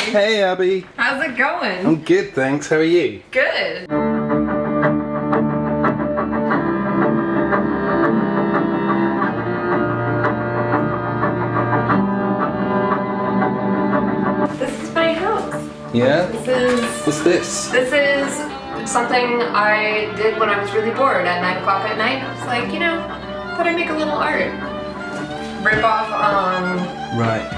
Hey, Abby. How's it going? I'm good, thanks. How are you? Good. This is my house. Yeah? What's this? This is something I did when I was really bored at 9 o'clock at night. I was like, thought I'd make a little art. Rip off, Right.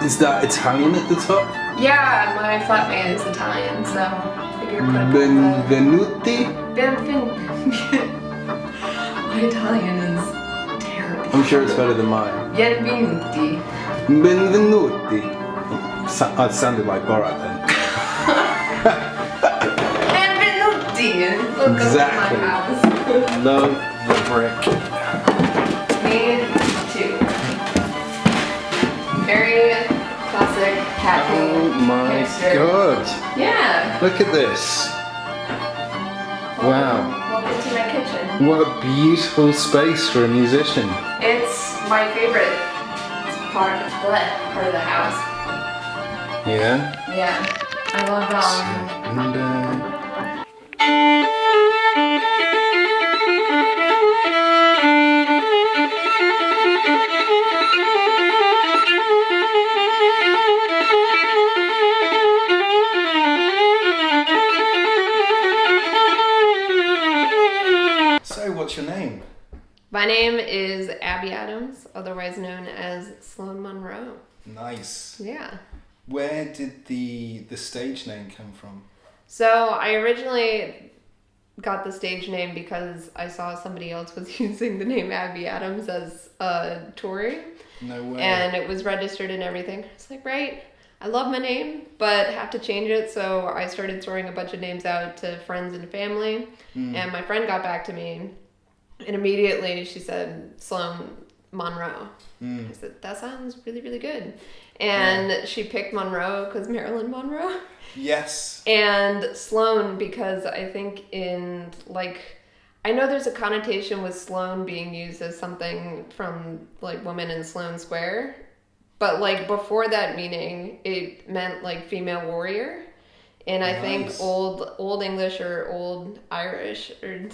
Is that Italian at the top? Yeah, my flatmate is Italian, so I figured put a Benvenuti? My Italian is terrible. I'm sure it's better than mine. Benvenuti. Benvenuti. I sounded like Borat then. Benvenuti. Welcome Exactly. to my house. Love the brick. Me too. Very classic happy. Oh my hipster. god. Yeah. Look at this. Wow. Welcome to my kitchen. What a beautiful space for a musician. It's my favorite part of the house. Yeah? Yeah. I love So, what's your name? My name is Abby Adams, otherwise known as Sloane Monroe. Nice. Yeah. Where did the stage name come from? So I originally got the stage name because I saw somebody else was using the name Abby Adams as touring. No way. And it was registered and everything. It's like, right, I love my name, but have to change it. So I started throwing a bunch of names out to friends and family. And my friend got back to me, and immediately she said, Sloane Monroe. I said, that sounds really, really good. And she picked Monroe because Marilyn Monroe. Yes. And Sloane because I think I know there's a connotation with Sloane being used as something from women in Sloane Square. But before that meaning, it meant female warrior. And I think old English or old Irish or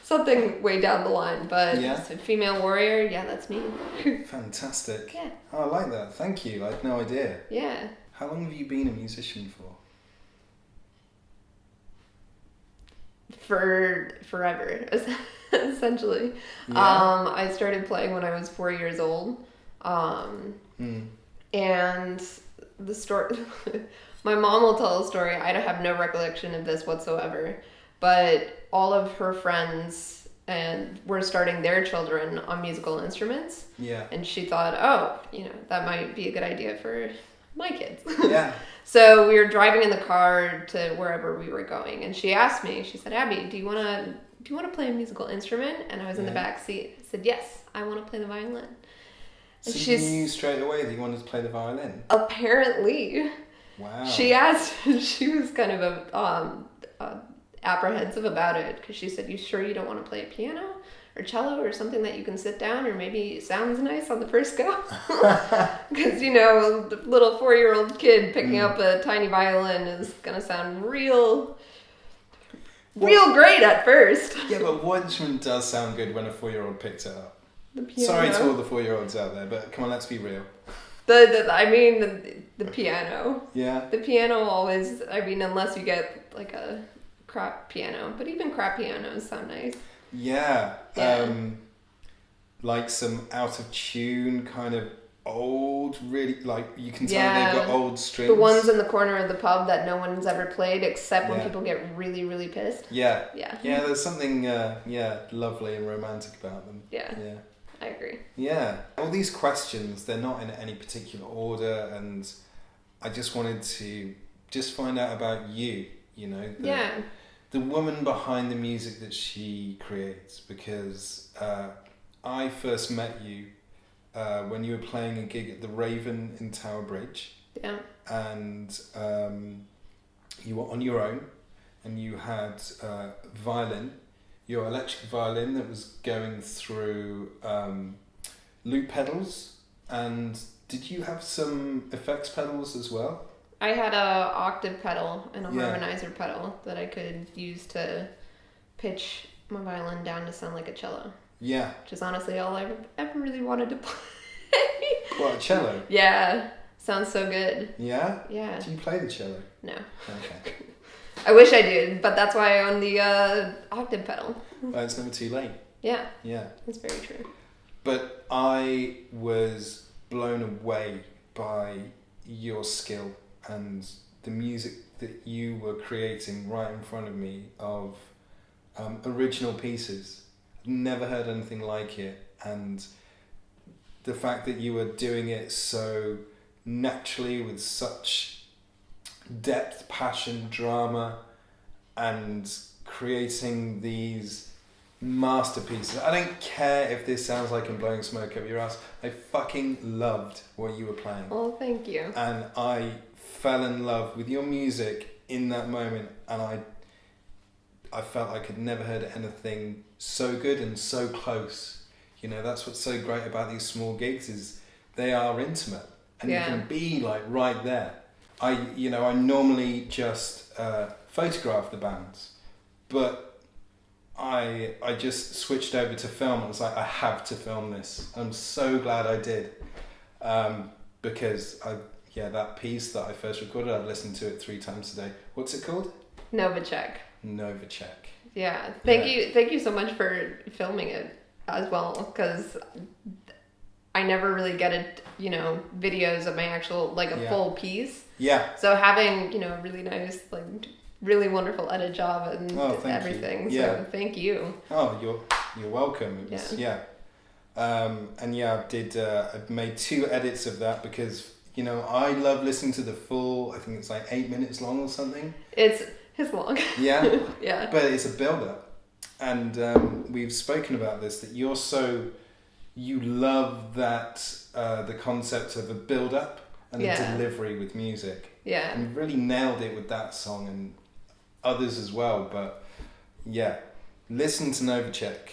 something way down the line. But female warrior, yeah, that's me. Fantastic. Yeah. Oh, I like that. Thank you. I had no idea. Yeah. How long have you been a musician for? For forever, essentially. Yeah. I started playing when I was 4 years old. And the story... My mom will tell a story. I have no recollection of this whatsoever. But all of her friends were starting their children on musical instruments. Yeah. And she thought, that might be a good idea for my kids. Yeah. So we were driving in the car to wherever we were going. And she asked me, she said, Abby, do you want to play a musical instrument? And I was in the back seat. I said, yes, I want to play the violin. So you knew straight away that you wanted to play the violin? Apparently. Wow. She asked, she was kind of apprehensive about it because she said, you sure you don't want to play a piano or cello or something that you can sit down or maybe sounds nice on the first go? Because, a little 4-year-old kid picking up a tiny violin is going to sound real great at first. Yeah, but one instrument does sound good when a 4-year-old picks it up. The piano. Sorry to all the 4-year-olds out there, but come on, let's be real. The piano. Yeah. The piano always, unless you get a crap piano, but even crap pianos sound nice. Yeah. Some out of tune kind of old, really, you can tell they've got old strings. The ones in the corner of the pub that no one's ever played except when people get really, really pissed. Yeah. Yeah. Yeah, there's something, lovely and romantic about them. Yeah. Yeah. I agree. Yeah. All these questions, they're not in any particular order, and I just wanted to find out about you, the woman behind the music that she creates, because I first met you when you were playing a gig at the Raven in Tower Bridge. Yeah. And you were on your own, and you had violin, your electric violin that was going through loop pedals and did you have some effects pedals as well? I had a octave pedal and a harmonizer pedal that I could use to pitch my violin down to sound like a cello. Yeah. Which is honestly all I ever really wanted to play. What, a cello? Yeah. Sounds so good. Yeah? Yeah. Do you play the cello? No. Okay. I wish I did, but that's why I own the octave pedal. Well, it's never too late. Yeah. Yeah. That's very true. But I was blown away by your skill and the music that you were creating right in front of me of original pieces. Never heard anything like it, and the fact that you were doing it so naturally with such depth, passion, drama, and creating these masterpieces. I don't care if this sounds like I'm blowing smoke up your ass. I fucking loved what you were playing. Oh, thank you. And I fell in love with your music in that moment, and I felt I could never heard anything so good and so close. You know, that's what's so great about these small gigs is they are intimate, and you can be like right there. I normally just photograph the bands, but I just switched over to film. I was like, I have to film this. I'm so glad I did, because that piece that I first recorded, I've listened to it 3 times a day. What's it called? Novacek. Yeah. Thank you so much for filming it as well, because I never really get it, videos of my actual, full piece. Yeah. So having, really nice, really wonderful edit job and everything. You. So thank you. Oh, you're welcome. It was, I've made 2 edits of that because, I love listening to the full, I think it's like 8 minutes long or something. It's long. Yeah. Yeah. But it's a build-up. And we've spoken about this, that you love that, the concept of a build-up and a delivery with music. Yeah. And you really nailed it with that song and others as well. But yeah, listen to Novacek.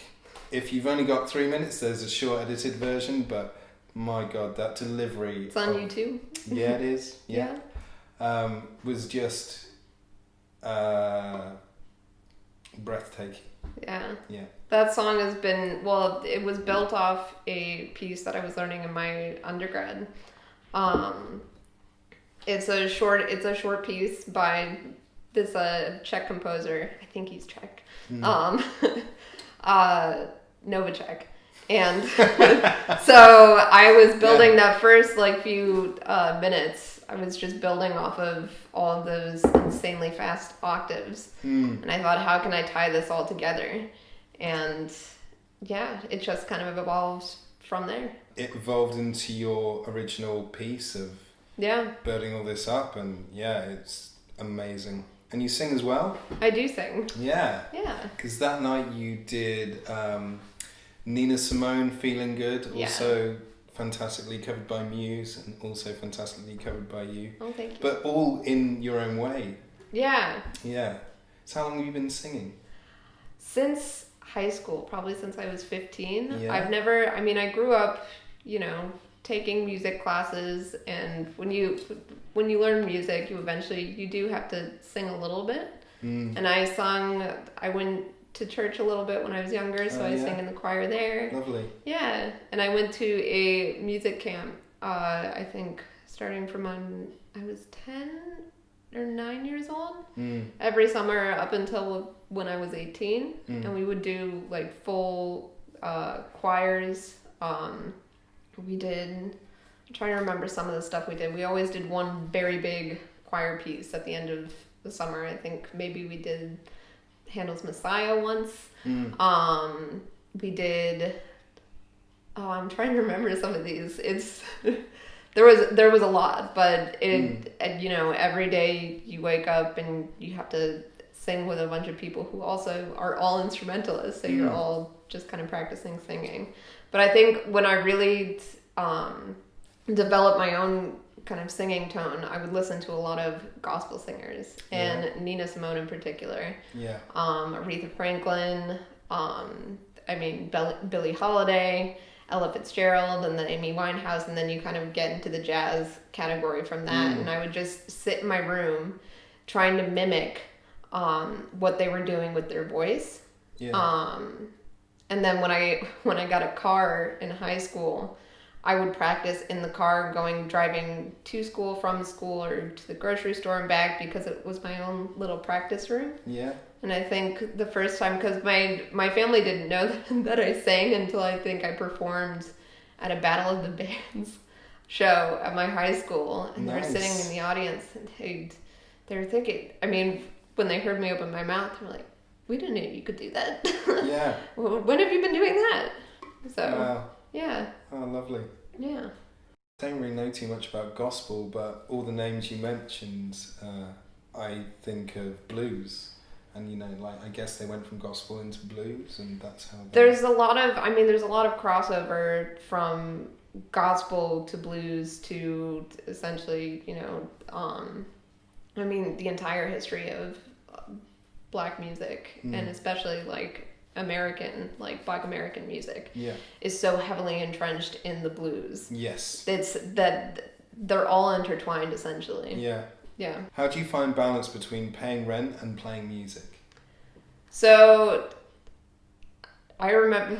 If you've only got 3 minutes, there's a short edited version, but my God, that delivery. It's on YouTube. Yeah, it is. Yeah. Was just breathtaking. Yeah. Yeah. That song has been, it was built off a piece that I was learning in my undergrad. It's a short piece by this Czech composer. I think he's Czech. Novacek. And so I was building that first few minutes. I was just building off of all of those insanely fast octaves. And I thought, how can I tie this all together? And yeah, it just kind of evolved from there. It evolved into your original piece of building all this up, and it's amazing. And you sing as well? I do sing. Yeah. Yeah. Because that night you did Nina Simone, Feeling Good, also fantastically covered by Muse, and also fantastically covered by you. Oh, thank you. But all in your own way. Yeah. Yeah. So how long have you been singing? Since high school, probably since I was 15. Yeah. I grew up, taking music classes, and when you learn music, you do have to sing a little bit. And I went to church a little bit when I was younger, so I sang in the choir there. Lovely. Yeah, and I went to a music camp, I think starting from I was 10 or 9 years old, every summer up until when I was 18, and we would do full choirs. I'm trying to remember some of the stuff we did. We always did one very big choir piece at the end of the summer. I think maybe we did Handel's Messiah once. We did. Oh, I'm trying to remember some of these. There was a lot, but every day you wake up and you have to sing with a bunch of people who also are all instrumentalists, so you're all just kind of practicing singing. But I think when I really developed my own kind of singing tone, I would listen to a lot of gospel singers, and Nina Simone in particular. Yeah. Aretha Franklin. Billie Holiday, Ella Fitzgerald and then Amy Winehouse, and then you kind of get into the jazz category from that. And I would just sit in my room trying to mimic what they were doing with their voice. Yeah. And then when I got a car in high school, I would practice in the car driving to school, from school, or to the grocery store and back, because it was my own little practice room. Yeah. And I think the first time, because my family didn't know that I sang until I think I performed at a Battle of the Bands show at my high school. And Nice. They were sitting in the audience, and they were thinking, I mean, when they heard me open my mouth, they were like, we didn't know you could do that. Yeah. When have you been doing that? So, wow. Yeah. Oh, lovely. Yeah. I don't really know too much about gospel, but all the names you mentioned, I think of blues. And, you know, like, I guess they went from gospel into blues, and that's how... There's a lot of crossover from gospel to blues to essentially, you know, I mean, the entire history of Black music, and especially, like, Black American music is so heavily entrenched in the blues. Yes. It's that they're all intertwined, essentially. Yeah. Yeah. How do you find balance between paying rent and playing music? So, I remember,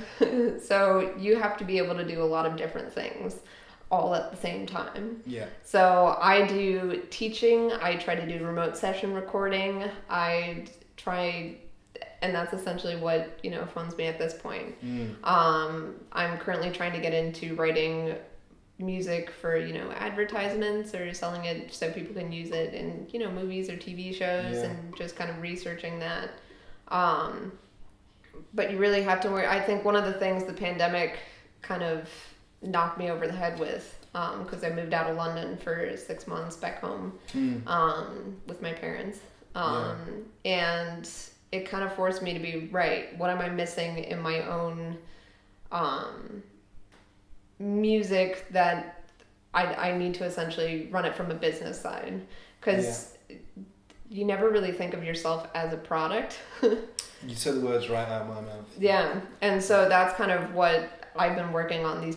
so you have to be able to do a lot of different things all at the same time. Yeah. So I do teaching, I try to do remote session recording, and that's essentially what, you know, funds me at this point. I'm currently trying to get into writing music for, you know, advertisements or selling it so people can use it in, you know, movies or TV shows, and just kind of researching that. But you really have to worry. I think one of the things the pandemic kind of knocked me over the head with, because I moved out of London for 6 months back home with my parents. And it kind of forced me to be, right, what am I missing in my own music that I need to essentially run it from a business side, because you never really think of yourself as a product. You said the words right out of my mouth. Yeah, and so that's kind of what I've been working on this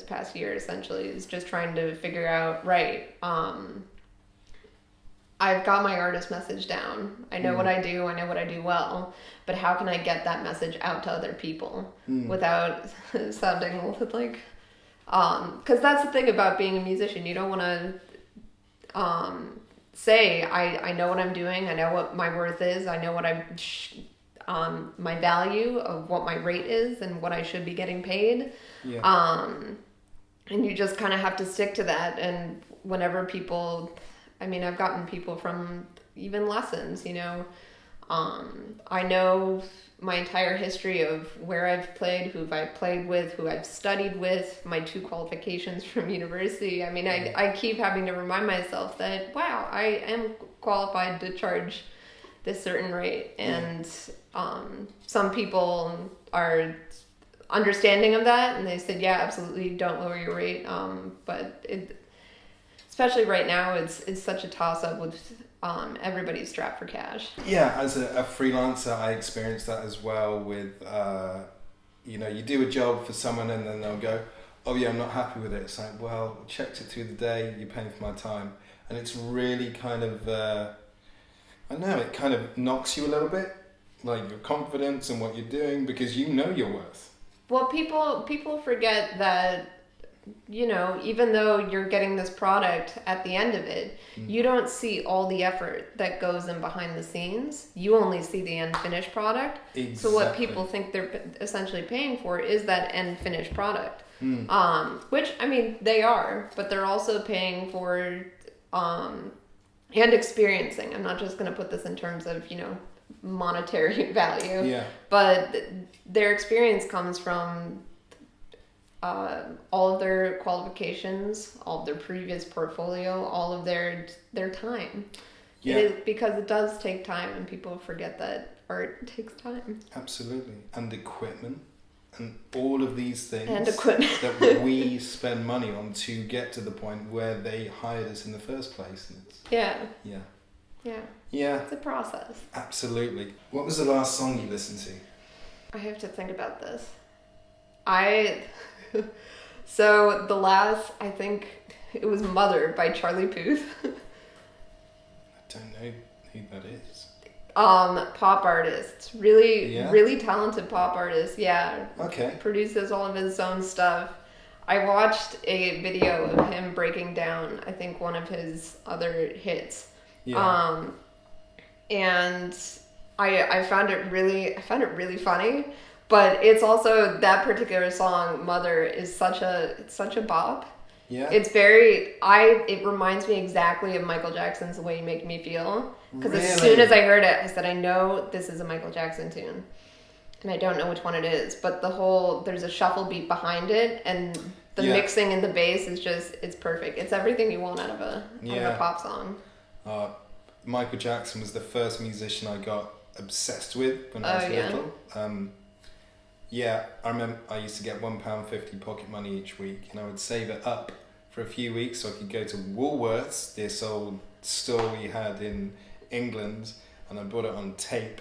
past year, essentially, is just trying to figure out, right, I've got my artist message down. I know what I do. I know what I do well. But how can I get that message out to other people without sounding like... Because that's the thing about being a musician. You don't want to say, I know what I'm doing. I know what my worth is. I know what my value of what my rate is and what I should be getting paid. Yeah. And you just kind of have to stick to that. And whenever people... I mean, I've gotten people from even lessons, you know. I know my entire history of where I've played, who I've played with, who I've studied with, my 2 qualifications from university. I mean, I keep having to remind myself that, wow, I am qualified to charge this certain rate. And some people are understanding of that, and they said, yeah, absolutely, don't lower your rate. But especially right now, it's such a toss-up with everybody's strapped for cash. Yeah, as a freelancer, I experienced that as well with, you know, you do a job for someone and then they'll go, oh yeah, I'm not happy with it. It's like, well, checked it through the day, you're paying for my time. And it's really kind of, I don't know, it kind of knocks you a little bit, like your confidence and what you're doing, because you know your worth. Well, people forget that, you know, even though you're getting this product at the end of it, you don't see all the effort that goes in behind the scenes. You only see the end finished product. Exactly. So what people think they're essentially paying for is that end finished product. Which, I mean, they are, but they're also paying for and experiencing. I'm not just going to put this in terms of, you know, monetary value. Yeah. But their experience comes from all of their qualifications, all of their previous portfolio, all of their time. Yeah. It is, because it does take time, and people forget that art takes time. Absolutely. And equipment, and all of these things that we spend money on to get to the point where they hired us in the first place. And it's, yeah. Yeah. It's a process. Absolutely. What was the last song you listened to? I have to think about this. So the last, I think it was Mother by Charlie Puth. I don't know who that is. Pop artist. Really, Yeah? really talented pop artist. Yeah. Okay. Produces all of his own stuff. I watched a video of him breaking down, I think, one of his other hits. Yeah. And I found it really funny. But it's also, that particular song, Mother, is such a bop. Yeah. It's it reminds me exactly of Michael Jackson's The Way You Make Me Feel. Because as soon as I heard it, I said, I know this is a Michael Jackson tune. And I don't know which one it is. But there's a shuffle beat behind it, and the mixing and the bass is it's perfect. It's everything you want out of a pop song. Michael Jackson was the first musician I got obsessed with when I was little. I remember I used to get £1.50 pocket money each week, and I would save it up for a few weeks so I could go to Woolworths, this old store we had in England, and I bought it on tape.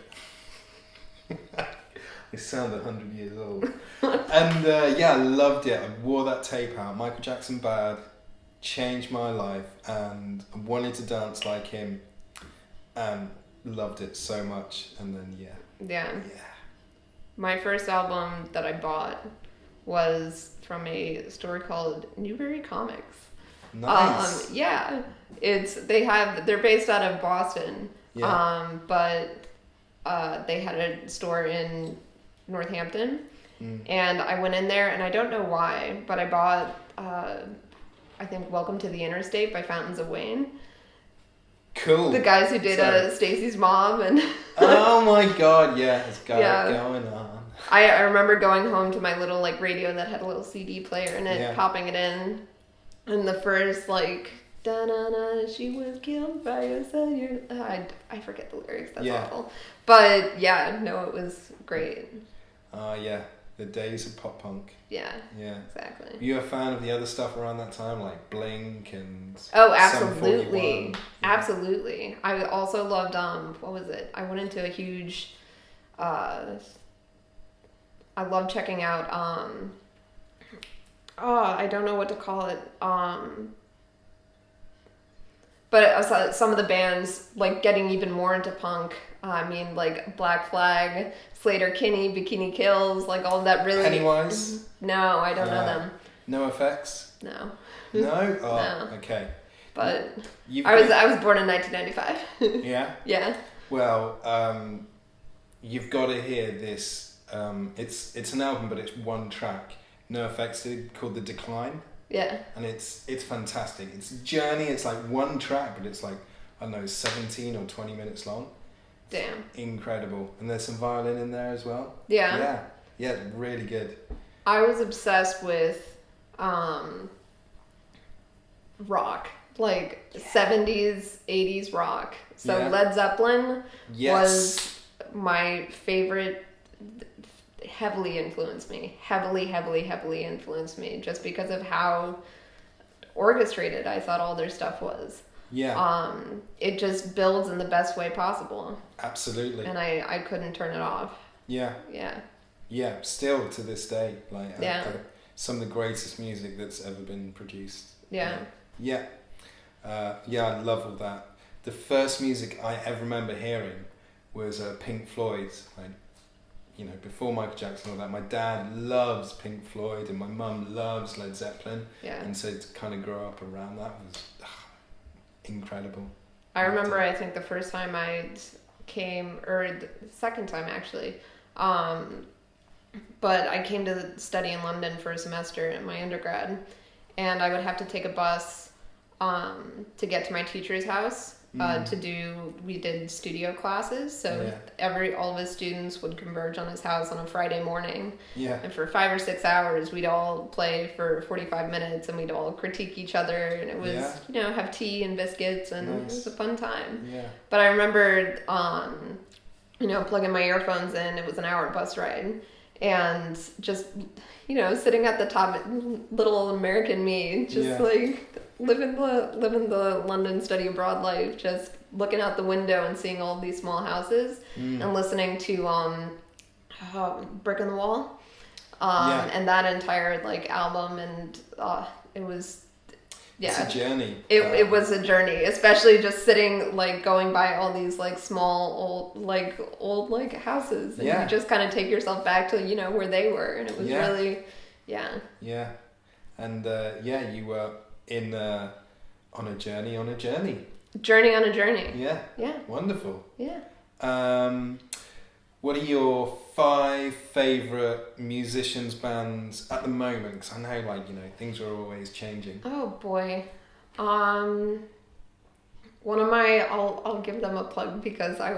I sound 100 years old. And I loved it. I wore that tape out. Michael Jackson Bad changed my life, and I wanted to dance like him, and loved it so much. And then Yeah. My first album that I bought was from a store called Newbury Comics. Nice. They're based out of Boston. Yeah. But they had a store in Northampton. And I went in there, and I don't know why, but I bought I think Welcome to the Interstate by Fountains of Wayne. Cool. The guys who did Stacy's Mom and oh my god, it's got it going on. I remember going home to my little radio that had a little CD player in it, popping it in, and the first da-na-na, she was killed by a soldier. I forget the lyrics, that's awful. But it was great. The days of pop punk. Yeah, exactly. Were you a fan of the other stuff around that time, like Blink and absolutely. Absolutely. I also loved what was it? I went into a huge I love checking out I don't know what to call it. But some of the bands getting even more into punk. I mean, Black Flag, Slater Kinney, Bikini Kills, all of that really. Pennywise? No, I don't know them. No Effects? No. No? Oh, no. Okay. But I was born in 1995. Yeah? Yeah. Well, you've got to hear this. It's an album, but it's one track. No Effects, called The Decline. Yeah. And it's fantastic. It's a journey. It's one track, but it's 17 or 20 minutes long. Damn. Incredible. And there's some violin in there as well. Yeah. Yeah, really good. I was obsessed with rock. 70s, 80s rock. So Led Zeppelin was my favorite. Heavily influenced me. Heavily influenced me, just because of how orchestrated I thought all their stuff was. Yeah. It just builds in the best way possible. Absolutely. And I couldn't turn it off. Yeah. Yeah. Yeah, still to this day. Some of the greatest music that's ever been produced. Yeah. Yeah. I love all that. The first music I ever remember hearing was Pink Floyd. Before Michael Jackson and all that, my dad loves Pink Floyd and my mum loves Led Zeppelin. Yeah. And so to kind of grow up around that was incredible. I remember, I think the first time I came, or the second time actually, but I came to study in London for a semester in my undergrad, and I would have to take a bus to get to my teacher's house. We did studio classes, so all of his students would converge on his house on a Friday morning. Yeah. And for 5 or 6 hours, we'd all play for 45 minutes, and we'd all critique each other, and it was, have tea and biscuits, and it was a fun time. Yeah. But I remember, plugging my earphones in. It was an hour bus ride, and just, sitting at the top, little American me, just living the London study abroad life, just looking out the window and seeing all these small houses and listening to Brick in the Wall. And that entire like album, and it was. Yeah. It's a journey. It was a journey, especially just sitting, like, going by all these, like, small, old houses. And you just kind of take yourself back to, you know, where they were. And it was really, Yeah. And, you were on a journey. Journey on a journey. Yeah. Wonderful. Yeah. What are your 5 favourite musicians, bands at the moment? Because I know, like, you know, things are always changing. Oh, boy. One of my, I'll give them a plug because I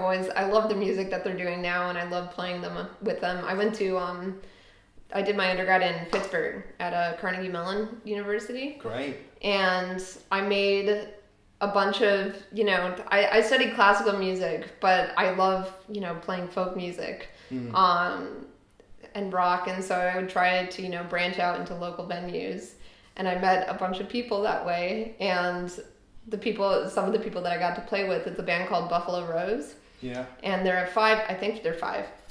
love the music that they're doing now, and I love playing them with them. I did my undergrad in Pittsburgh at Carnegie Mellon University. Great. And I made a bunch of, you know, I studied classical music, but I love, you know, playing folk music and rock, and so I would try to, you know, branch out into local venues, and I met a bunch of people that way, and some of the people that I got to play with, it's a band called Buffalo Rose. Yeah. And they're five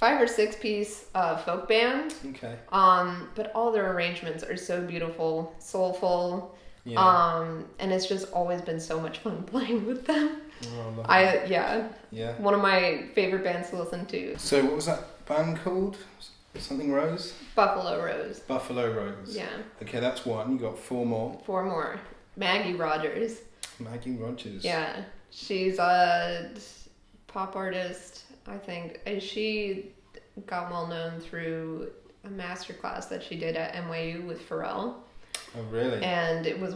or six piece folk band. Okay. But all their arrangements are so beautiful, soulful. Yeah. And it's just always been so much fun playing with them. Oh, I love that. Yeah. One of my favorite bands to listen to. So what was that band called? Something Rose? Buffalo Rose. Buffalo Rose. Yeah. Okay, that's one. You got 4 more. 4 more. Maggie Rogers. Maggie Rogers. Yeah. She's a pop artist, I think. And she got well known through a master class that she did at NYU with Pharrell. Oh, really? And it was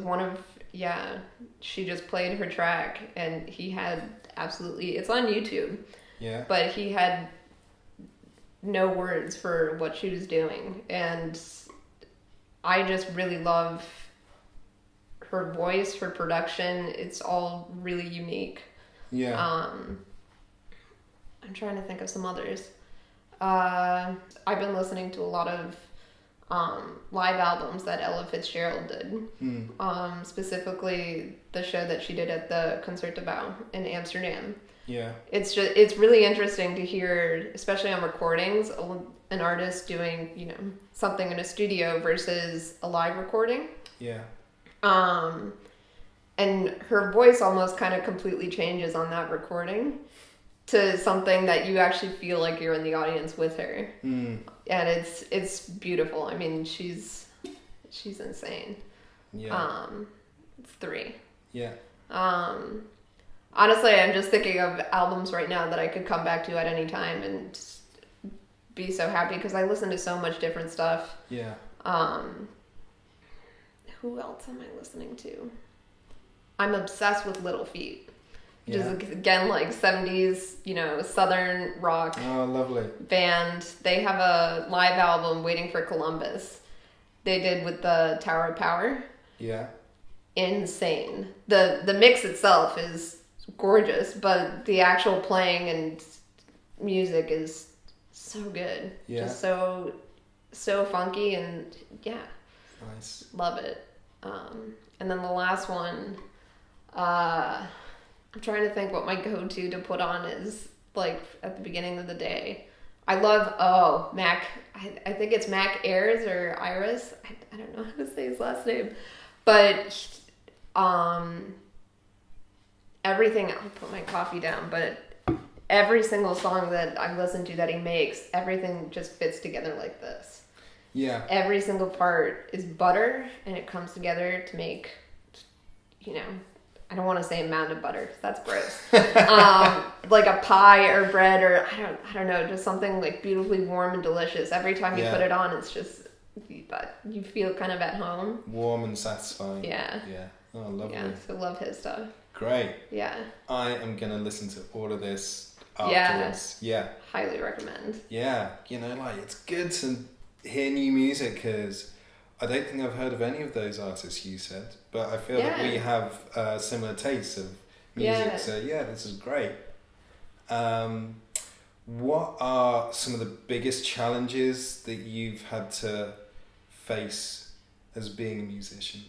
she just played her track, and he had it's on YouTube. Yeah. But he had no words for what she was doing. And I just really love her voice, her production. It's all really unique. Yeah. I'm trying to think of some others. I've been listening to a lot of live albums that Ella Fitzgerald did. Specifically the show that she did at the Concertgebouw in Amsterdam. Yeah. It's really interesting to hear, especially on recordings, an artist doing, you know, something in a studio versus a live recording. Yeah. And her voice almost kind of completely changes on that recording to something that you actually feel like you're in the audience with her. And it's beautiful. I mean, she's insane. Yeah. It's 3. Yeah. Honestly, I'm just thinking of albums right now that I could come back to at any time and just be so happy because I listen to so much different stuff. Yeah. Who else am I listening to? I'm obsessed with Little Feat. Which is, again, like 70s, you know, Southern rock. Oh, lovely. Band. They have a live album, Waiting for Columbus. They did with the Tower of Power. Yeah. Insane. The mix itself is gorgeous, but the actual playing and music is so good. Yeah. Just so funky, and Nice. Love it. And then the last one, I'm trying to think what my go-to to put on is, like, at the beginning of the day. I love, Mac, I think it's Mac Ayres or Iris. I don't know how to say his last name. But, everything, I'll put my coffee down, but every single song that I listen to that he makes, everything just fits together like this. Yeah. Every single part is butter, and it comes together to make, you know, I don't want to say a mound of butter, because that's gross. Like a pie or bread, or I don't know, just something like beautifully warm and delicious. Every time you put it on, it's just, you feel kind of at home. Warm and satisfying. Yeah. Yeah. Oh, lovely. Yeah, so love his stuff. Great. Yeah. I am going to listen to all of this afterwards. Yeah. Highly recommend. Yeah. You know, like, it's good to hear new music, because I don't think I've heard of any of those artists you said, but I feel that we have similar tastes of music. Yeah. So this is great. What are some of the biggest challenges that you've had to face as being a musician?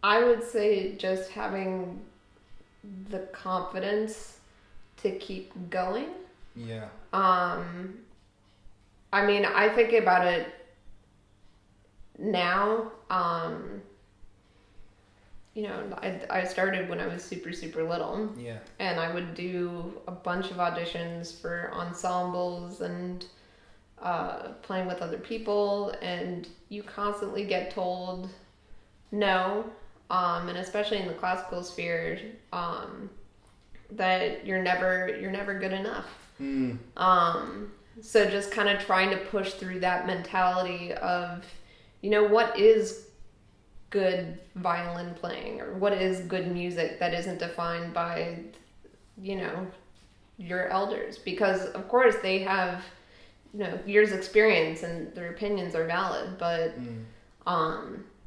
I would say just having the confidence to keep going. Yeah. I mean, I think about it now. You know, I started when I was super, super little. Yeah. And I would do a bunch of auditions for ensembles and playing with other people, and you constantly get told no, and especially in the classical sphere, that you're never good enough. So just kind of trying to push through that mentality of, you know, what is good violin playing, or what is good music that isn't defined by, you know, your elders, because of course they have, you know, years experience and their opinions are valid, but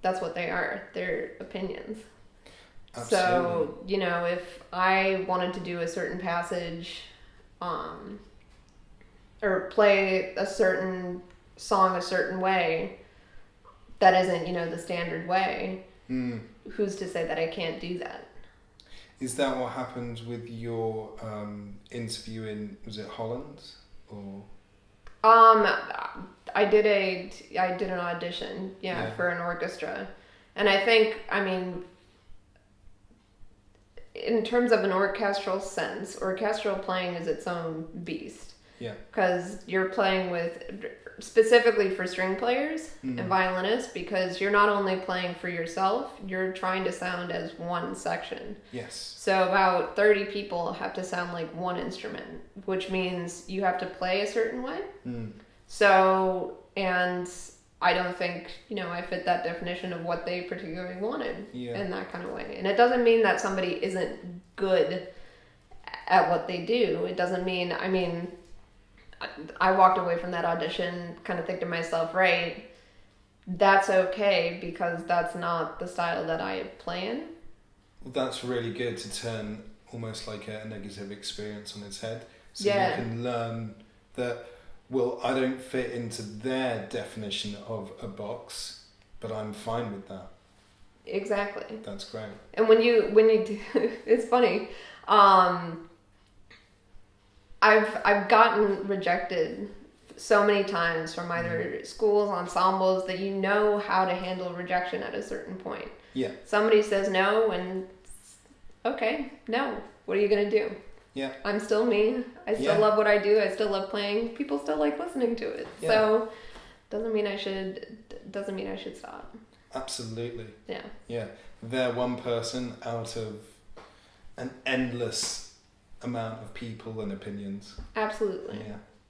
that's what they are, their opinions. Absolutely. So, you know, if I wanted to do a certain passage, or play a certain song a certain way that isn't, you know, the standard way, who's to say that I can't do that? Is that what happened with your interview in, was it Holland, or? I did an audition, for an orchestra, and I think, I mean, in terms of an orchestral sense, orchestral playing is its own beast. Yeah. Because you're playing with, specifically for string players and violinists, because you're not only playing for yourself, you're trying to sound as one section. Yes. So about 30 people have to sound like one instrument, which means you have to play a certain way. So, and I don't think, you know, I fit that definition of what they particularly wanted in that kind of way. And it doesn't mean that somebody isn't good at what they do. It doesn't mean, I mean, I walked away from that audition kind of thinking to myself, right, that's okay, because that's not the style that I play in. Well, that's really good to turn almost like a negative experience on its head. So you can learn that, well, I don't fit into their definition of a box, but I'm fine with that. Exactly. That's great. And when you do, it's funny. I've gotten rejected so many times from either schools, ensembles, that you know how to handle rejection at a certain point. Yeah. Somebody says no, and okay, no. What are you gonna do? Yeah. I'm still me. I still love what I do. I still love playing. People still like listening to it. Yeah. So doesn't mean I should stop. Absolutely. Yeah. Yeah. They're one person out of an endless amount of people and opinions. Absolutely.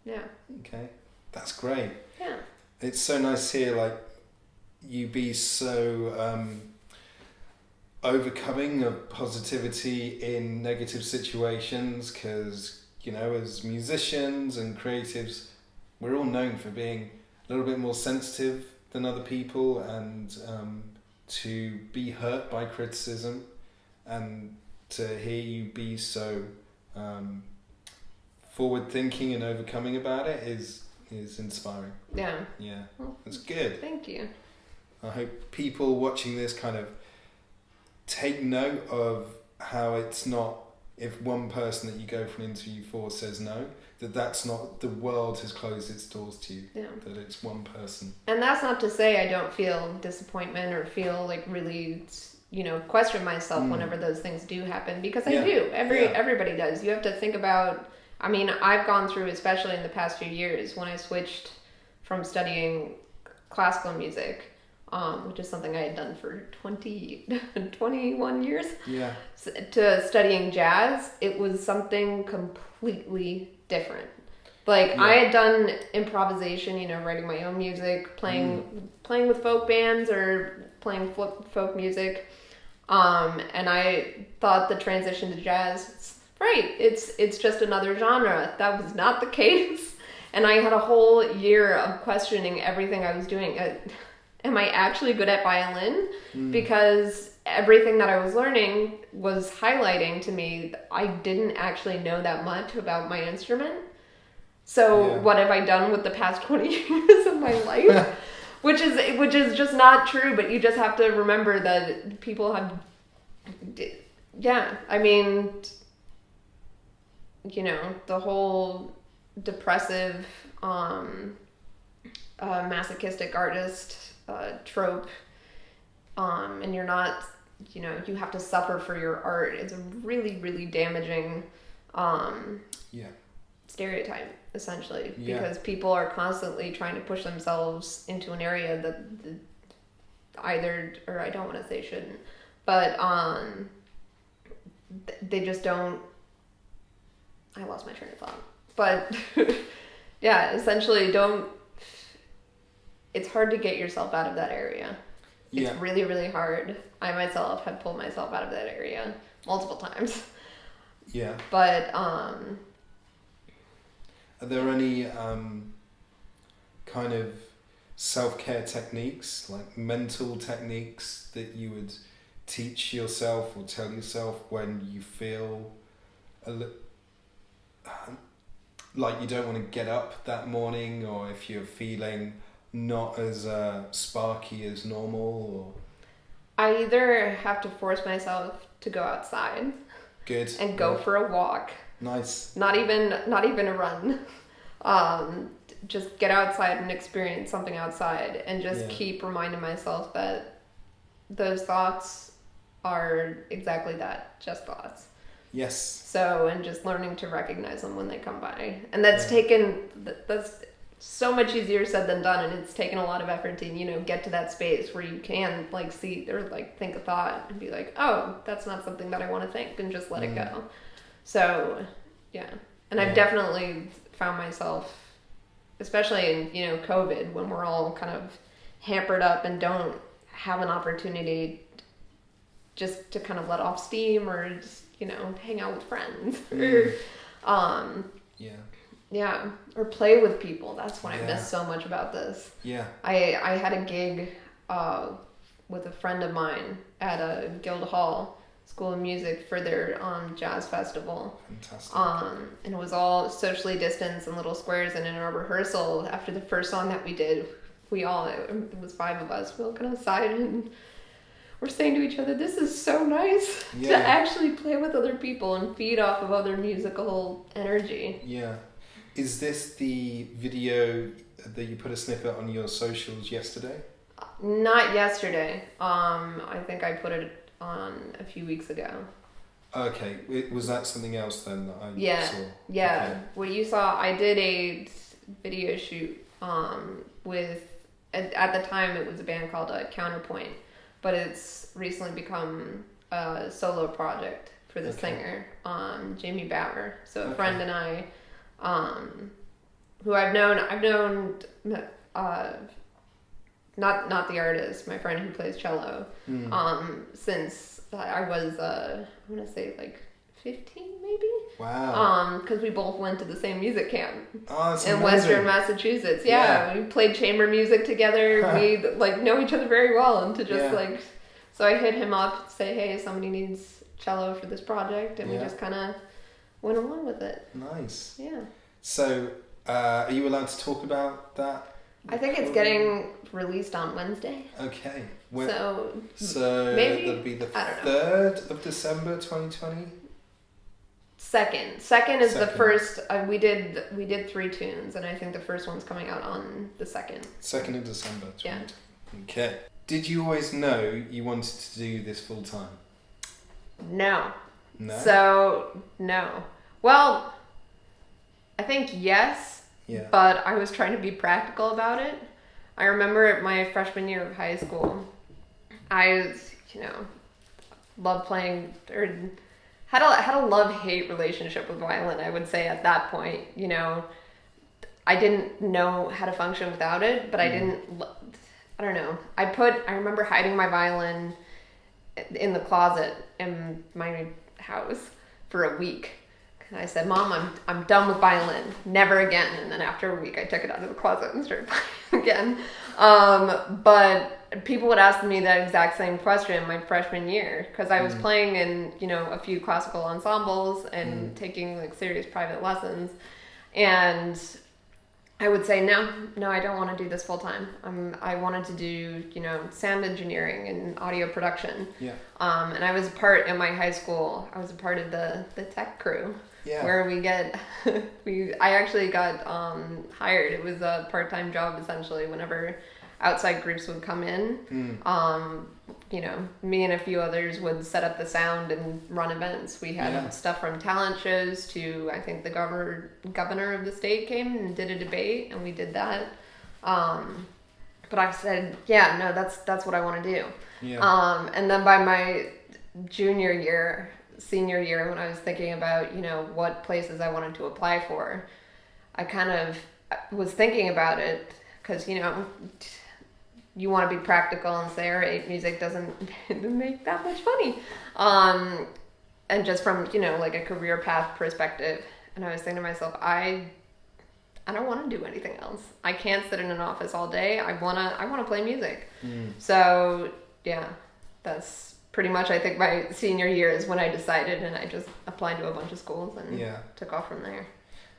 Yeah. Okay. That's great. Yeah. It's so nice to hear, like, you be so overcoming of positivity in negative situations, because, you know, as musicians and creatives, we're all known for being a little bit more sensitive than other people, and to be hurt by criticism, and to hear you be so forward thinking and overcoming about it is inspiring. Yeah. Well, that's good. Thank you. I hope people watching this kind of take note of how it's not, if one person that you go for an interview for says no, that's not, the world has closed its doors to you. Yeah. That it's one person. And that's not to say I don't feel disappointment or feel like really, you know, question myself whenever those things do happen, because I do. Everybody does. You have to think about, I mean, I've gone through, especially in the past few years, when I switched from studying classical music, which is something I had done for 21 years, to studying jazz, it was something completely different. Like, I had done improvisation, you know, writing my own music, playing with folk bands or playing folk music, and I thought the transition to jazz, it's just another genre. That was not the case, and I had a whole year of questioning everything I was doing. Am I actually good at violin? Because everything that I was learning was highlighting to me that I didn't actually know that much about my instrument. So what have I done with the past 20 years of my life? which is just not true, but you just have to remember that people have, I mean, the whole depressive, masochistic artist trope, and you're not, you have to suffer for your art. It's a really, really damaging stereotype, essentially, because people are constantly trying to push themselves into an area that either, or I don't want to say shouldn't, but they just don't. I lost my train of thought, but essentially it's hard to get yourself out of that area. It's really, really hard. I myself have pulled myself out of that area multiple times. Yeah. But are there any kind of self-care techniques, like mental techniques, that you would teach yourself or tell yourself when you feel like you don't want to get up that morning, or if you're feeling not as sparky as normal? Or I either have to force myself to go outside and go for a walk. Nice. Not even a run. Just get outside and experience something outside, and just keep reminding myself that those thoughts are exactly that, just thoughts. Yes. So, and just learning to recognize them when they come by. And that's that's so much easier said than done, and it's taken a lot of effort to, get to that space where you can, see or, think a thought and be like, oh, that's not something that I want to think, and just let it go. So, yeah. And I've definitely found myself, especially in, COVID, when we're all kind of hampered up and don't have an opportunity just to kind of let off steam, or just, hang out with friends, or play with people. That's what I miss so much about this. Yeah. I had a gig with a friend of mine at a Guildhall School of Music for their jazz festival. Fantastic. And it was all socially distanced in little squares, and in our rehearsal, after the first song that we did, it was 5 of us, we all kind of sighed and we're saying to each other, this is so nice to actually play with other people and feed off of other musical energy. Yeah. Is this the video that you put a snippet on your socials yesterday? Not yesterday. I think I put it on a few weeks ago. Okay. Was that something else then that I saw? Yeah. Okay. What you saw, I did a video shoot with, at the time it was a band called Counterpoint, but it's recently become a solo project for the singer, Jamie Bauer. So a friend and I, who I've known, not the artist, my friend who plays cello, since I was, I want to say 15 maybe. Wow. Because we both went to the same music camp in Western Massachusetts. Yeah, we played chamber music together. We know each other very well, and to just so I hit him up, say, hey, somebody needs cello for this project, and we just kind of went along with it. Nice. Yeah. So, are you allowed to talk about that? I think it's getting released on Wednesday. Okay. So maybe that'll be the 3rd of December 2020? Second is the first. We did 3 tunes, and I think the first one's coming out on the 2nd. 2nd of December 2020. Yeah. Okay. Did you always know you wanted to do this full time? No. No? So, no. Well, I think yes. Yeah. But I was trying to be practical about it. I remember my freshman year of high school, I was, loved playing, or had a love-hate relationship with violin, I would say, at that point. I didn't know how to function without it, but I don't know. I remember hiding my violin in the closet in my house for a week. And I said, Mom, I'm done with violin. Never again. And then after a week, I took it out of the closet and started playing again. But people would ask me that exact same question my freshman year, because I was playing in, a few classical ensembles and taking serious private lessons. And I would say, no, I don't want to do this full time. I wanted to do, sound engineering and audio production. Yeah. And I was in my high school, I was a part of the tech crew where we get, I actually got hired. It was a part-time job essentially whenever outside groups would come in. You know, me and a few others would set up the sound and run events. We had stuff from talent shows to, I think the governor of the state came and did a debate, and we did that. But I said, no, that's what I want to do. Yeah. And then by my senior year, when I was thinking about, you know, what places I wanted to apply for, I kind of was thinking about it because, you know, you want to be practical and say, all right, music doesn't make that much money. And just from, you know, like a career path perspective. And I was thinking to myself, I don't want to do anything else. I can't sit in an office all day. I wanna play music. So yeah, that's pretty much, I think, my senior year is when I decided, and I just applied to a bunch of schools and took off from there.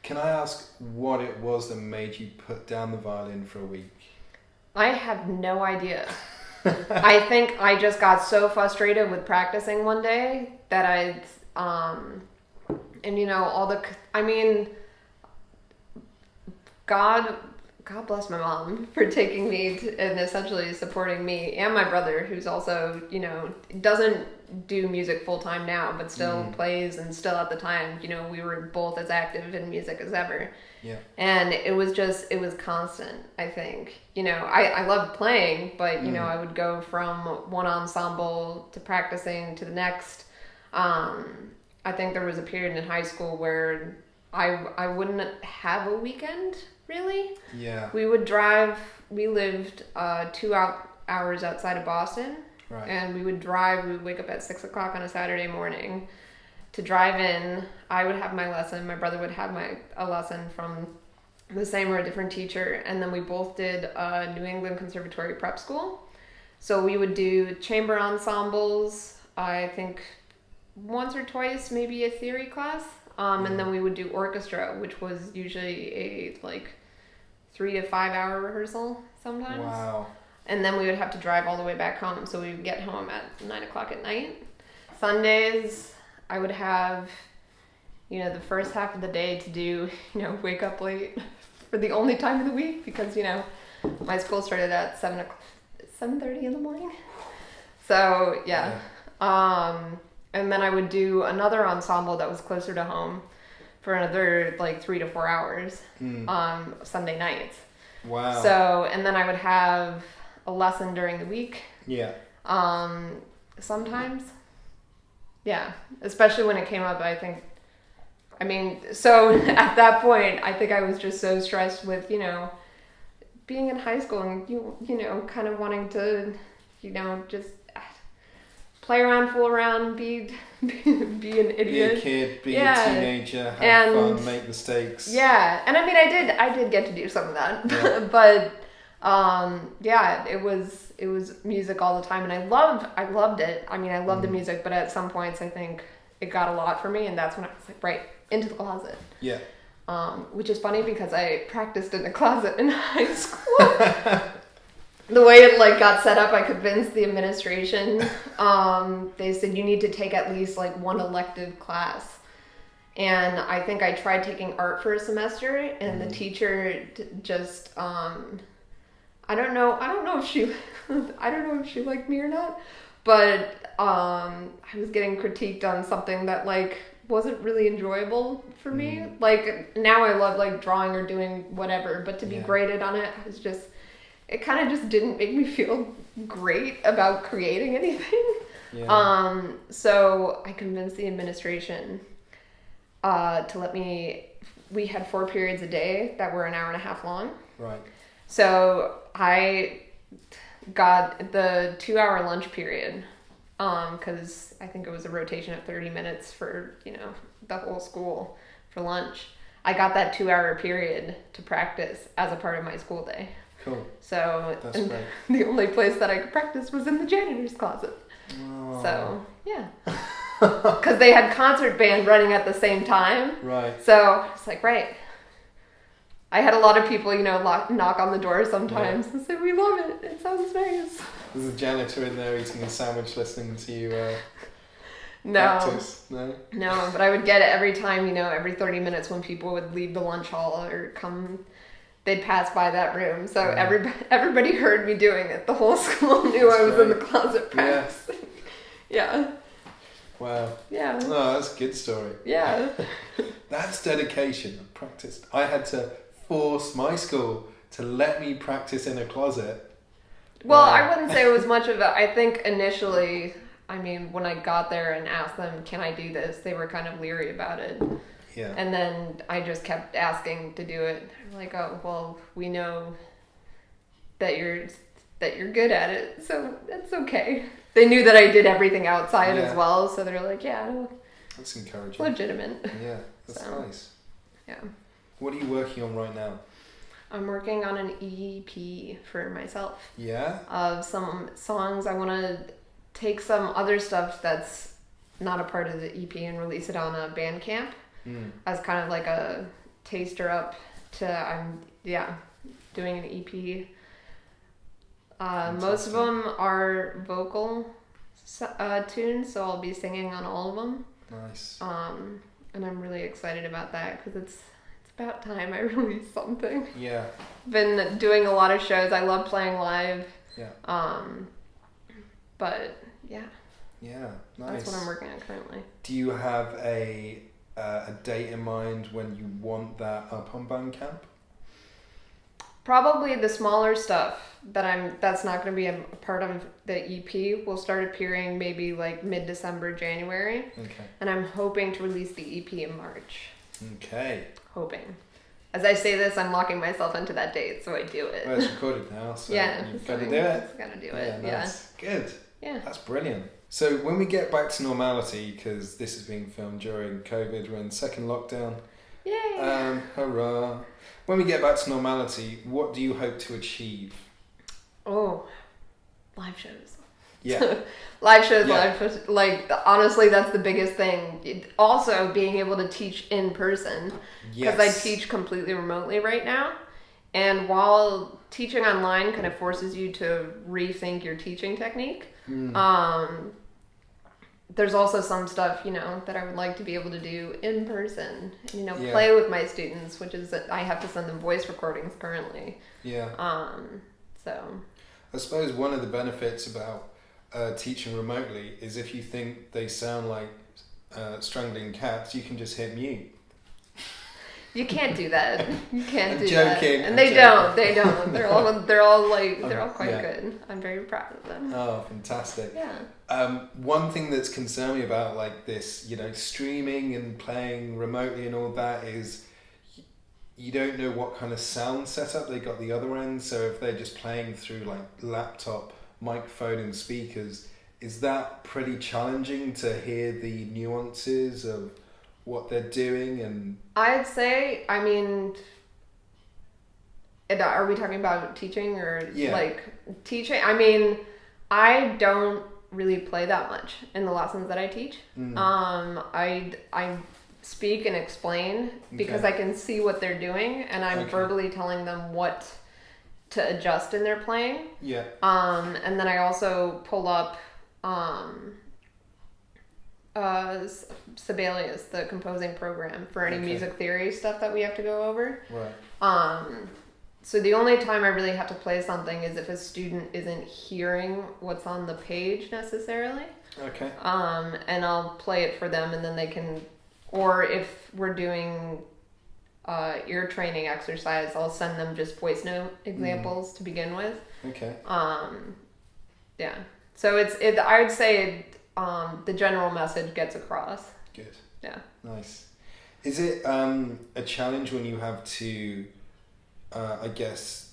Can I ask what it was that made you put down the violin for a week? I have no idea. I think I just got so frustrated with practicing one day that and you know, God bless my mom for taking me and essentially supporting me and my brother, who's also, you know, doesn't do music full time now, but still plays, and still at the time, you know, we were both as active in music as ever. Yeah. And it was constant, I think. You know, I loved playing, but, you know, I would go from one ensemble to practicing to the next. I think there was a period in high school where I wouldn't have a weekend, really. Yeah. We would drive, we lived 2 hours outside of Boston. Right. And we would wake up at 6 o'clock on a Saturday morning to drive in. I would have my lesson. My brother would have a lesson from the same or a different teacher. And then we both did New England Conservatory prep school. So we would do chamber ensembles, I think once or twice, maybe a theory class. And then we would do orchestra, which was usually a 3 to 5 hour rehearsal sometimes. Wow. And then we would have to drive all the way back home. So we would get home at 9 o'clock at night. Sundays, I would have, you know, the first half of the day to do, you know, wake up late for the only time of the week because, you know, my school started at 7:30 in the morning. So, yeah. And then I would do another ensemble that was closer to home for another 3 to 4 hours on Sunday nights. Wow. So, and then I would have a lesson during the week. Yeah. Sometimes. Yeah. Especially when it came up, so at that point, I think I was just so stressed with, you know, being in high school and, you know, kind of wanting to, you know, just play around, fool around, be an idiot. Be a kid, be a teenager, have fun, make mistakes. Yeah. And I mean, I did get to do some of that, but it was music all the time, and I loved it. I mean, I loved the music, but at some points I think it got a lot for me, and that's when I was like, right, into the closet. Yeah. Which is funny because I practiced in the closet in high school. The way it got set up, I convinced the administration. They said you need to take at least one elective class. And I think I tried taking art for a semester, and the teacher just I don't know if she liked me or not, but I was getting critiqued on something that wasn't really enjoyable for me. Now I love drawing or doing whatever, but to be graded on it, it kind of just didn't make me feel great about creating anything. Yeah. So I convinced the administration to let me. We had 4 periods a day that were an hour and a half long. Right. So I got the 2-hour lunch period, because I think it was a rotation of 30 minutes for, you know, the whole school for lunch. I got that 2-hour period to practice as a part of my school day. Cool. So that's great. The only place that I could practice was in the janitor's closet. Oh. So, yeah. Because they had concert band running at the same time. Right. So it's right. I had a lot of people, you know, knock on the door sometimes and say, "We love it. It sounds nice." There's a janitor in there eating a sandwich listening to you. practice? No? No, but I would get it every time, every 30 minutes when people would leave the lunch hall or come, they'd pass by that room. So everybody heard me doing it. The whole school knew I was in the closet practicing. Yeah. Wow. Yeah. Oh, that's a good story. Yeah. That's dedication. I practiced. I had to force my school to let me practice in a closet. Well, I wouldn't say it was much of a... I think initially, when I got there and asked them, can I do this? They were kind of leery about it. Yeah. And then I just kept asking to do it. I'm like, oh, well, we know that you're good at it, so it's okay. They knew that I did everything outside as well, so they're like, yeah. That's encouraging. Legitimate. Yeah, that's nice. Yeah. What are you working on right now? I'm working on an EP for myself. Yeah? Of some songs. I want to take some other stuff that's not a part of the EP and release it on a Bandcamp as kind of like a taster up to, doing an EP. Most of them are vocal tunes, so I'll be singing on all of them. Nice. And I'm really excited about that because it's about time I release something. Yeah. Been doing a lot of shows. I love playing live. Yeah. But yeah. Yeah, nice. That's what I'm working on currently. Do you have a date in mind when you want that up on Bandcamp? Probably the smaller stuff that's not going to be a part of the EP will start appearing maybe like mid-December, January. Okay. And I'm hoping to release the EP in March. Okay. Hoping. As I say this, I'm locking myself into that date, so I do it. Well, it's recorded now, so you've got to do it. Got to do it. Yeah, nice. Good. Yeah. That's brilliant. So when we get back to normality, because this is being filmed during COVID, we're in second lockdown. Yay! Hurrah. When we get back to normality, what do you hope to achieve? Oh, live shows. Yeah. Live shows. Like, honestly, that's the biggest thing. Also, being able to teach in person. Because I teach completely remotely right now. And while teaching online kind of forces you to rethink your teaching technique, there's also some stuff, that I would like to be able to do in person. Play with my students, which is that I have to send them voice recordings currently. Yeah. So. I suppose one of the benefits about teaching remotely is if you think they sound like strangling cats, you can just hit mute. You can't do that. You can't do joking, that. And they don't. They're all quite good. I'm very proud of them. Oh, fantastic. Yeah. One thing that's concerned me about like this, streaming and playing remotely and all that is you don't know what kind of sound setup they got the other end. So if they're just playing through like laptop, microphone and speakers, is that pretty challenging to hear the nuances of what they're doing? And I'd say, are we talking about teaching or teaching? I don't really play that much in the lessons that I teach. I speak and explain because I can see what they're doing and I'm verbally telling them what to adjust in their playing. Yeah. And then I also pull up Sibelius, the composing program, for any music theory stuff that we have to go over. Right. So the only time I really have to play something is if a student isn't hearing what's on the page necessarily. Okay. And I'll play it for them and then they can, or if we're doing ear training exercise, I'll send them just voice note examples to begin with. Okay. Yeah. So I would say the general message gets across. Good. Yeah. Nice. Is it a challenge when you have to, I guess,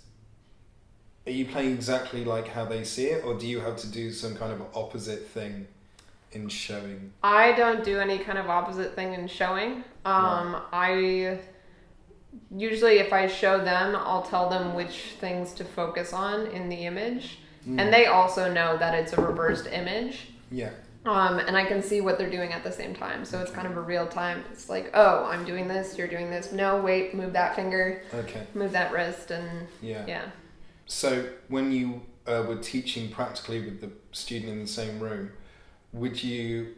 are you playing exactly like how they see it, or do you have to do some kind of opposite thing in showing? I don't do any kind of opposite thing in showing. I usually, if I show them, I'll tell them which things to focus on in the image. And they also know that it's a reversed image. Yeah. And I can see what they're doing at the same time. So it's kind of a real time. It's like, oh, I'm doing this, you're doing this. No, wait, move that finger. Okay. Move that wrist and yeah. So when you were teaching practically with the student in the same room, would you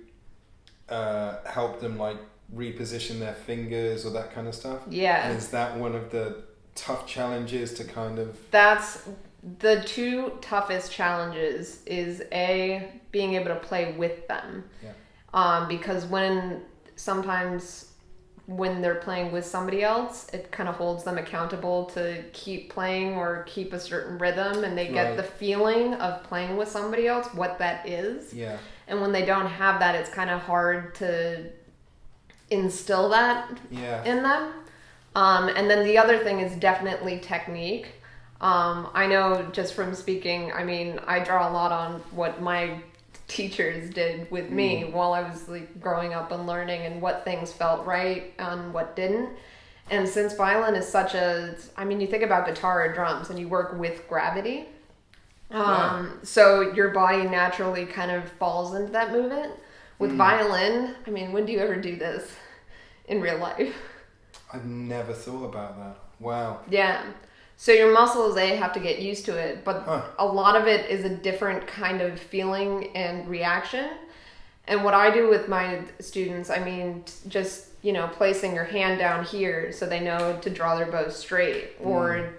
help them like reposition their fingers or that kind of stuff? Yeah. And is that one of the tough challenges to kind of... That's the two toughest challenges is being able to play with them. Yeah. Because sometimes when they're playing with somebody else, it kind of holds them accountable to keep playing or keep a certain rhythm, and they get the feeling of playing with somebody else, what that is. Yeah. And when they don't have that, it's kind of hard to instill that in them. And then the other thing is definitely technique. I know just from speaking, I mean, I draw a lot on what my teachers did with me while I was like growing up and learning, and what things felt right and what didn't. And since violin is such you think about guitar or drums and you work with gravity. So your body naturally kind of falls into that movement. With violin, I mean, when do you ever do this in real life? I've never thought about that. Wow. Yeah. So your muscles, they have to get used to it, but a lot of it is a different kind of feeling and reaction. And what I do with my students, I mean, just, placing your hand down here so they know to draw their bow straight, or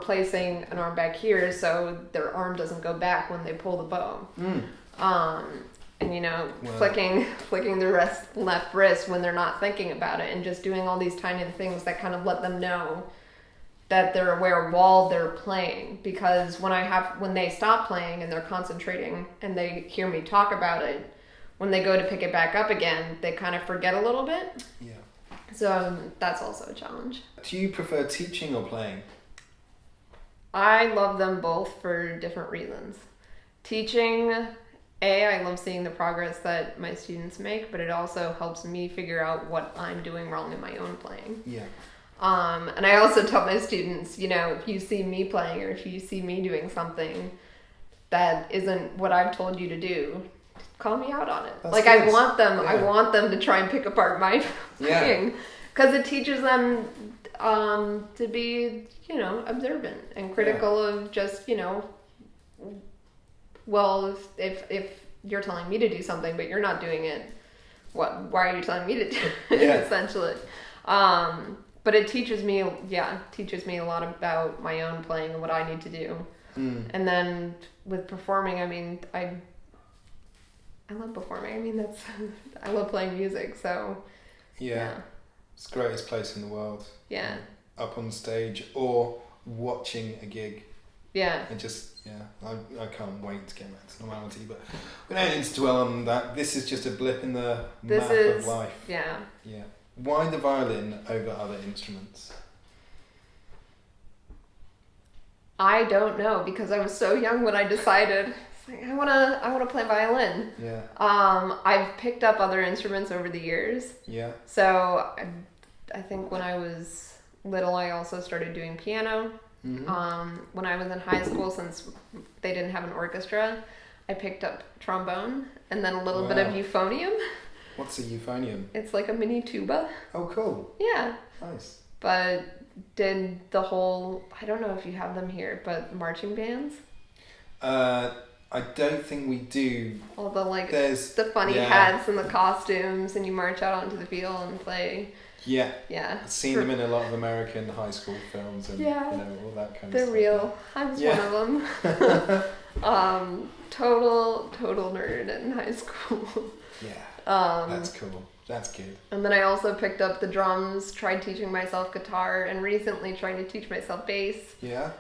placing an arm back here so their arm doesn't go back when they pull the bow. And flicking the left wrist when they're not thinking about it, and just doing all these tiny things that kind of let them know that they're aware while they're playing. Because when they stop playing and they're concentrating and they hear me talk about it, when they go to pick it back up again, they kind of forget a little bit. Yeah. So that's also a challenge. Do you prefer teaching or playing? I love them both for different reasons. Teaching, I love seeing the progress that my students make, but it also helps me figure out what I'm doing wrong in my own playing. Yeah. And I also tell my students, if you see me playing or if you see me doing something that isn't what I've told you to do, call me out on it. That's like good. I want them to try and pick apart my playing, because it teaches them to be, observant and critical of just, well, if you're telling me to do something but you're not doing it, why are you telling me to do it? Essentially. But it teaches me a lot about my own playing and what I need to do. And then with performing, I mean, I love performing. I mean, I love playing music, so... Yeah. It's the greatest place in the world. Yeah. Up on stage or watching a gig. Yeah. I can't wait to get back to normality, but we don't need to dwell on that. This is just a blip in the map of life. Yeah. Yeah. Why the violin over other instruments? I don't know, because I was so young when I decided I wanna play violin. Yeah. I've picked up other instruments over the years. Yeah. So I think when I was little, I also started doing piano. Mm-hmm. When I was in high school, since they didn't have an orchestra, I picked up trombone and then a little bit of euphonium. What's a euphonium? It's like a mini tuba. Oh, cool. Yeah. Nice. But did the whole, I don't know if you have them here, but marching bands? I don't think we do. All the the funny hats and the costumes, and you march out onto the field and play. Yeah. Yeah. I've seen them in a lot of American high school films and all that kind of stuff. They're real. I was one of them. Total nerd in high school. Yeah. That's cool. That's good. And then I also picked up the drums, tried teaching myself guitar, and recently trying to teach myself bass. Yeah.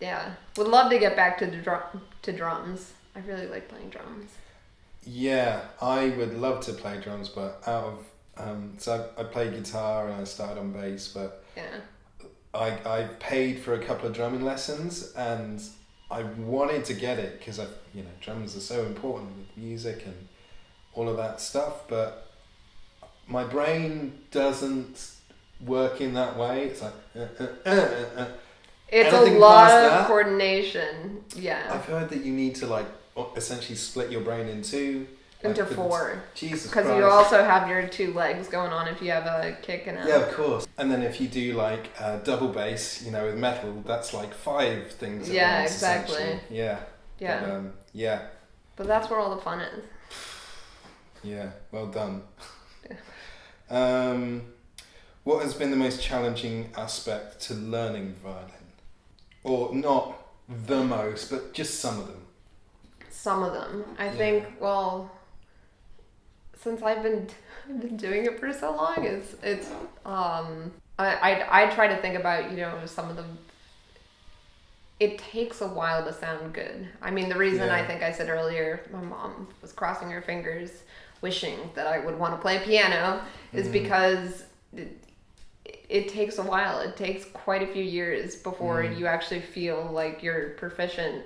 Yeah. Would love to get back to drums. I really like playing drums. Yeah, I would love to play drums, but out of so I played guitar and I started on bass, but I paid for a couple of drumming lessons and I wanted to get it because drums are so important with music and all of that stuff, but my brain doesn't work in that way. It's like it's a lot of coordination. Yeah. I've heard that you need to essentially split your brain in two. Into four. Jesus Christ. Because you also have your two legs going on if you have a kick and a... Yeah, of course. And then if you do double bass, with metal, that's like 5 things at once, exactly. Yeah. Yeah. But, But that's where all the fun is. Yeah, well done. What has been the most challenging aspect to learning violin? Or not the most, but just some of them. Some of them. I think, well, since I've been doing it for so long, I try to think about, some of them. It takes a while to sound good. I mean, the reason I think I said earlier, my mom was crossing her fingers, wishing that I would want to play piano, is because it takes a while. It takes quite a few years before you actually feel like you're proficient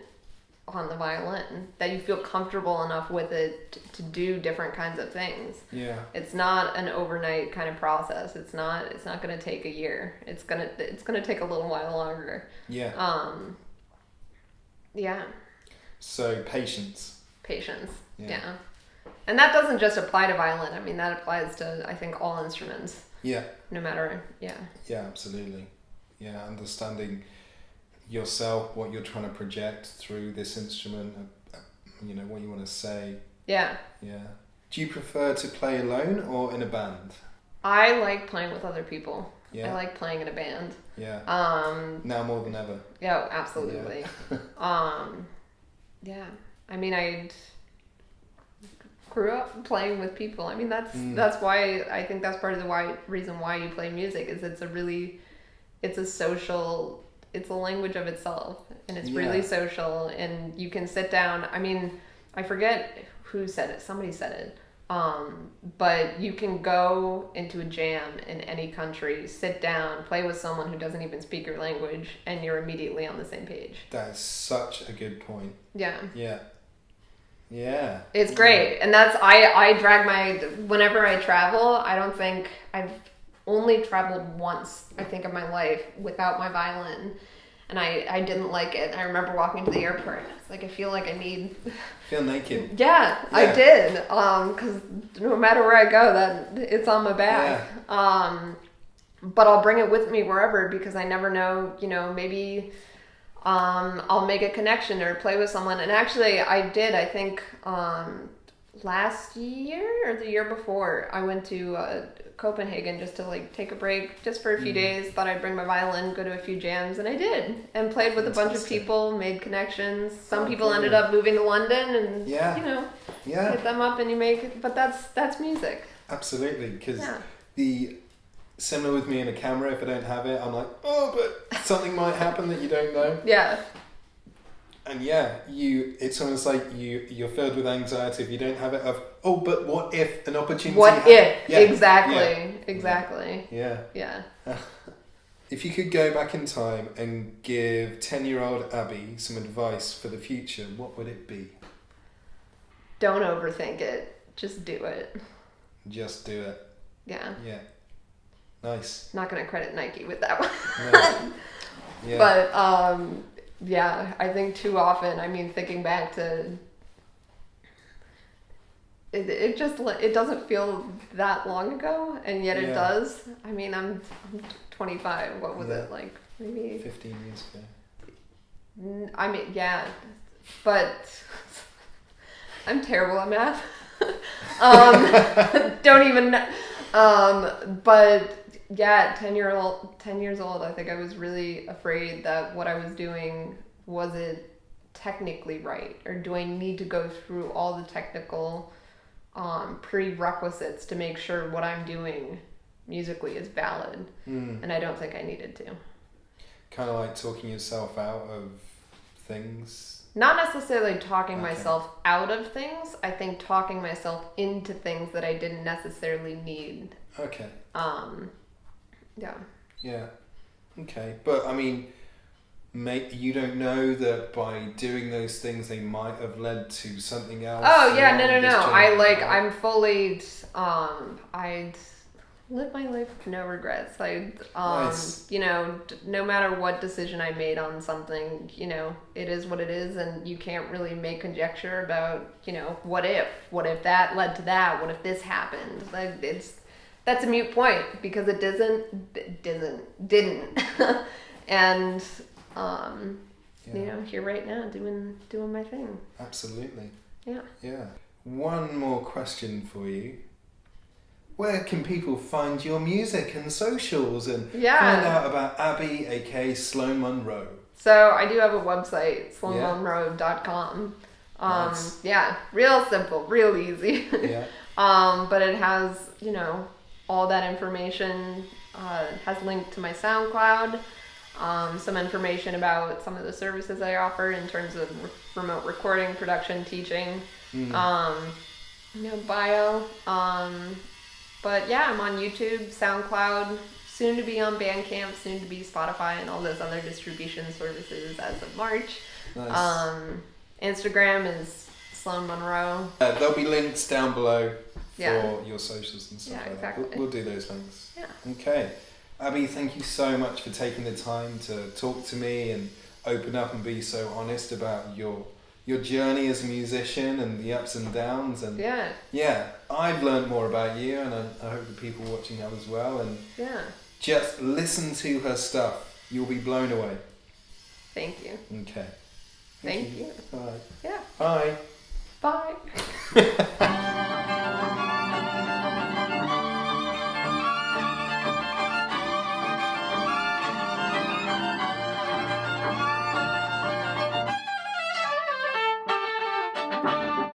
on the violin, that you feel comfortable enough with it to do different kinds of things. Yeah. It's not an overnight kind of process. It's not going to take a year. It's going to take a little while longer. Yeah. Yeah. So patience. Yeah. And that doesn't just apply to violin. I mean, that applies to, I think, all instruments. Yeah. No matter, yeah. Yeah, absolutely. Yeah, understanding yourself, what you're trying to project through this instrument, what you want to say. Yeah. Yeah. Do you prefer to play alone or in a band? I like playing with other people. Yeah. I like playing in a band. Yeah. Now more than ever. Yeah, absolutely. Yeah. Yeah. I mean, I grew up playing with people. I mean, that's why I think that's part of the reason why you play music is it's a language of itself, and it's really social, and you can sit down. I mean, I forget who said it. Somebody said it. But you can go into a jam in any country, sit down, play with someone who doesn't even speak your language, and you're immediately on the same page. That's such a good point. Yeah. Yeah. Yeah. It's great. And that's, I drag whenever I travel, I don't think, I've only traveled once, I think, in my life without my violin. And I didn't like it. I remember walking to the airport. It's like, I feel like I need... Feel naked. Yeah, I did. Because no matter where I go, it's on my back. Yeah. But I'll bring it with me wherever because I never know, maybe I'll make a connection or play with someone. And actually, I did, I think, last year or the year before, I went to Copenhagen just to take a break just for a few days. Thought I'd bring my violin, go to a few jams, and I did, and played with a bunch of people, made connections. Some people ended up moving to London, and hit them up, and you make it. But that's music. Absolutely, because similar with me in a camera, if I don't have it, I'm like, but something might happen that you don't know. Yeah. And it's almost like you're filled with anxiety if you don't have it but what if an opportunity Exactly. Yeah. If you could go back in time and give 10-year-old Abby some advice for the future, what would it be? Don't overthink it. Just do it. Just do it. Yeah. Yeah. Nice. Not going to credit Nike with that one. No. Yeah. But, I think too often, thinking back to it doesn't feel that long ago, and yet it does. I'm 25. What was it, like maybe 15 years ago? But I'm terrible at math. Don't even but 10 years old, I think I was really afraid that what I was doing wasn't technically right, or do I need to go through all the technical prerequisites to make sure what I'm doing musically is valid. And I don't think I needed to. Kind of like talking yourself out of things? Not necessarily talking myself out of things. I think talking myself into things that I didn't necessarily need. Okay. Yeah. Yeah. Okay. But you don't know that by doing those things they might have led to something else. Oh yeah, no. I'm fully I'd live my life with no regrets. Nice. No matter what decision I made on something, it is what it is, and you can't really make conjecture about, what if that led to that, what if this happened. That's a mute point because it didn't. And here right now doing my thing. Absolutely. Yeah. Yeah. one more question for you. Where can people find your music and socials and find out about Abby, aka Sloane Monroe? So I do have a website, sloanemonroe.com. Nice. Yeah, real simple, real easy. Yeah. But it has, all that information. It has linked to my SoundCloud, some information about some of the services I offer in terms of remote recording, production, teaching, bio. But yeah, I'm on YouTube, SoundCloud, soon to be on Bandcamp, soon to be Spotify, and all those other distribution services as of March. Nice. Instagram is Sloane Monroe. There'll be links down below for your socials and stuff like exactly. that. We'll do those links. Yeah. Okay. Abby, thank you so much for taking the time to talk to me and open up and be so honest about your journey as a musician and the ups and downs. And I've learned more about you, and I hope the people watching have as well. And just listen to her stuff. You'll be blown away. Thank you. Okay. Thank you. Bye. Yeah. Bye. Bye.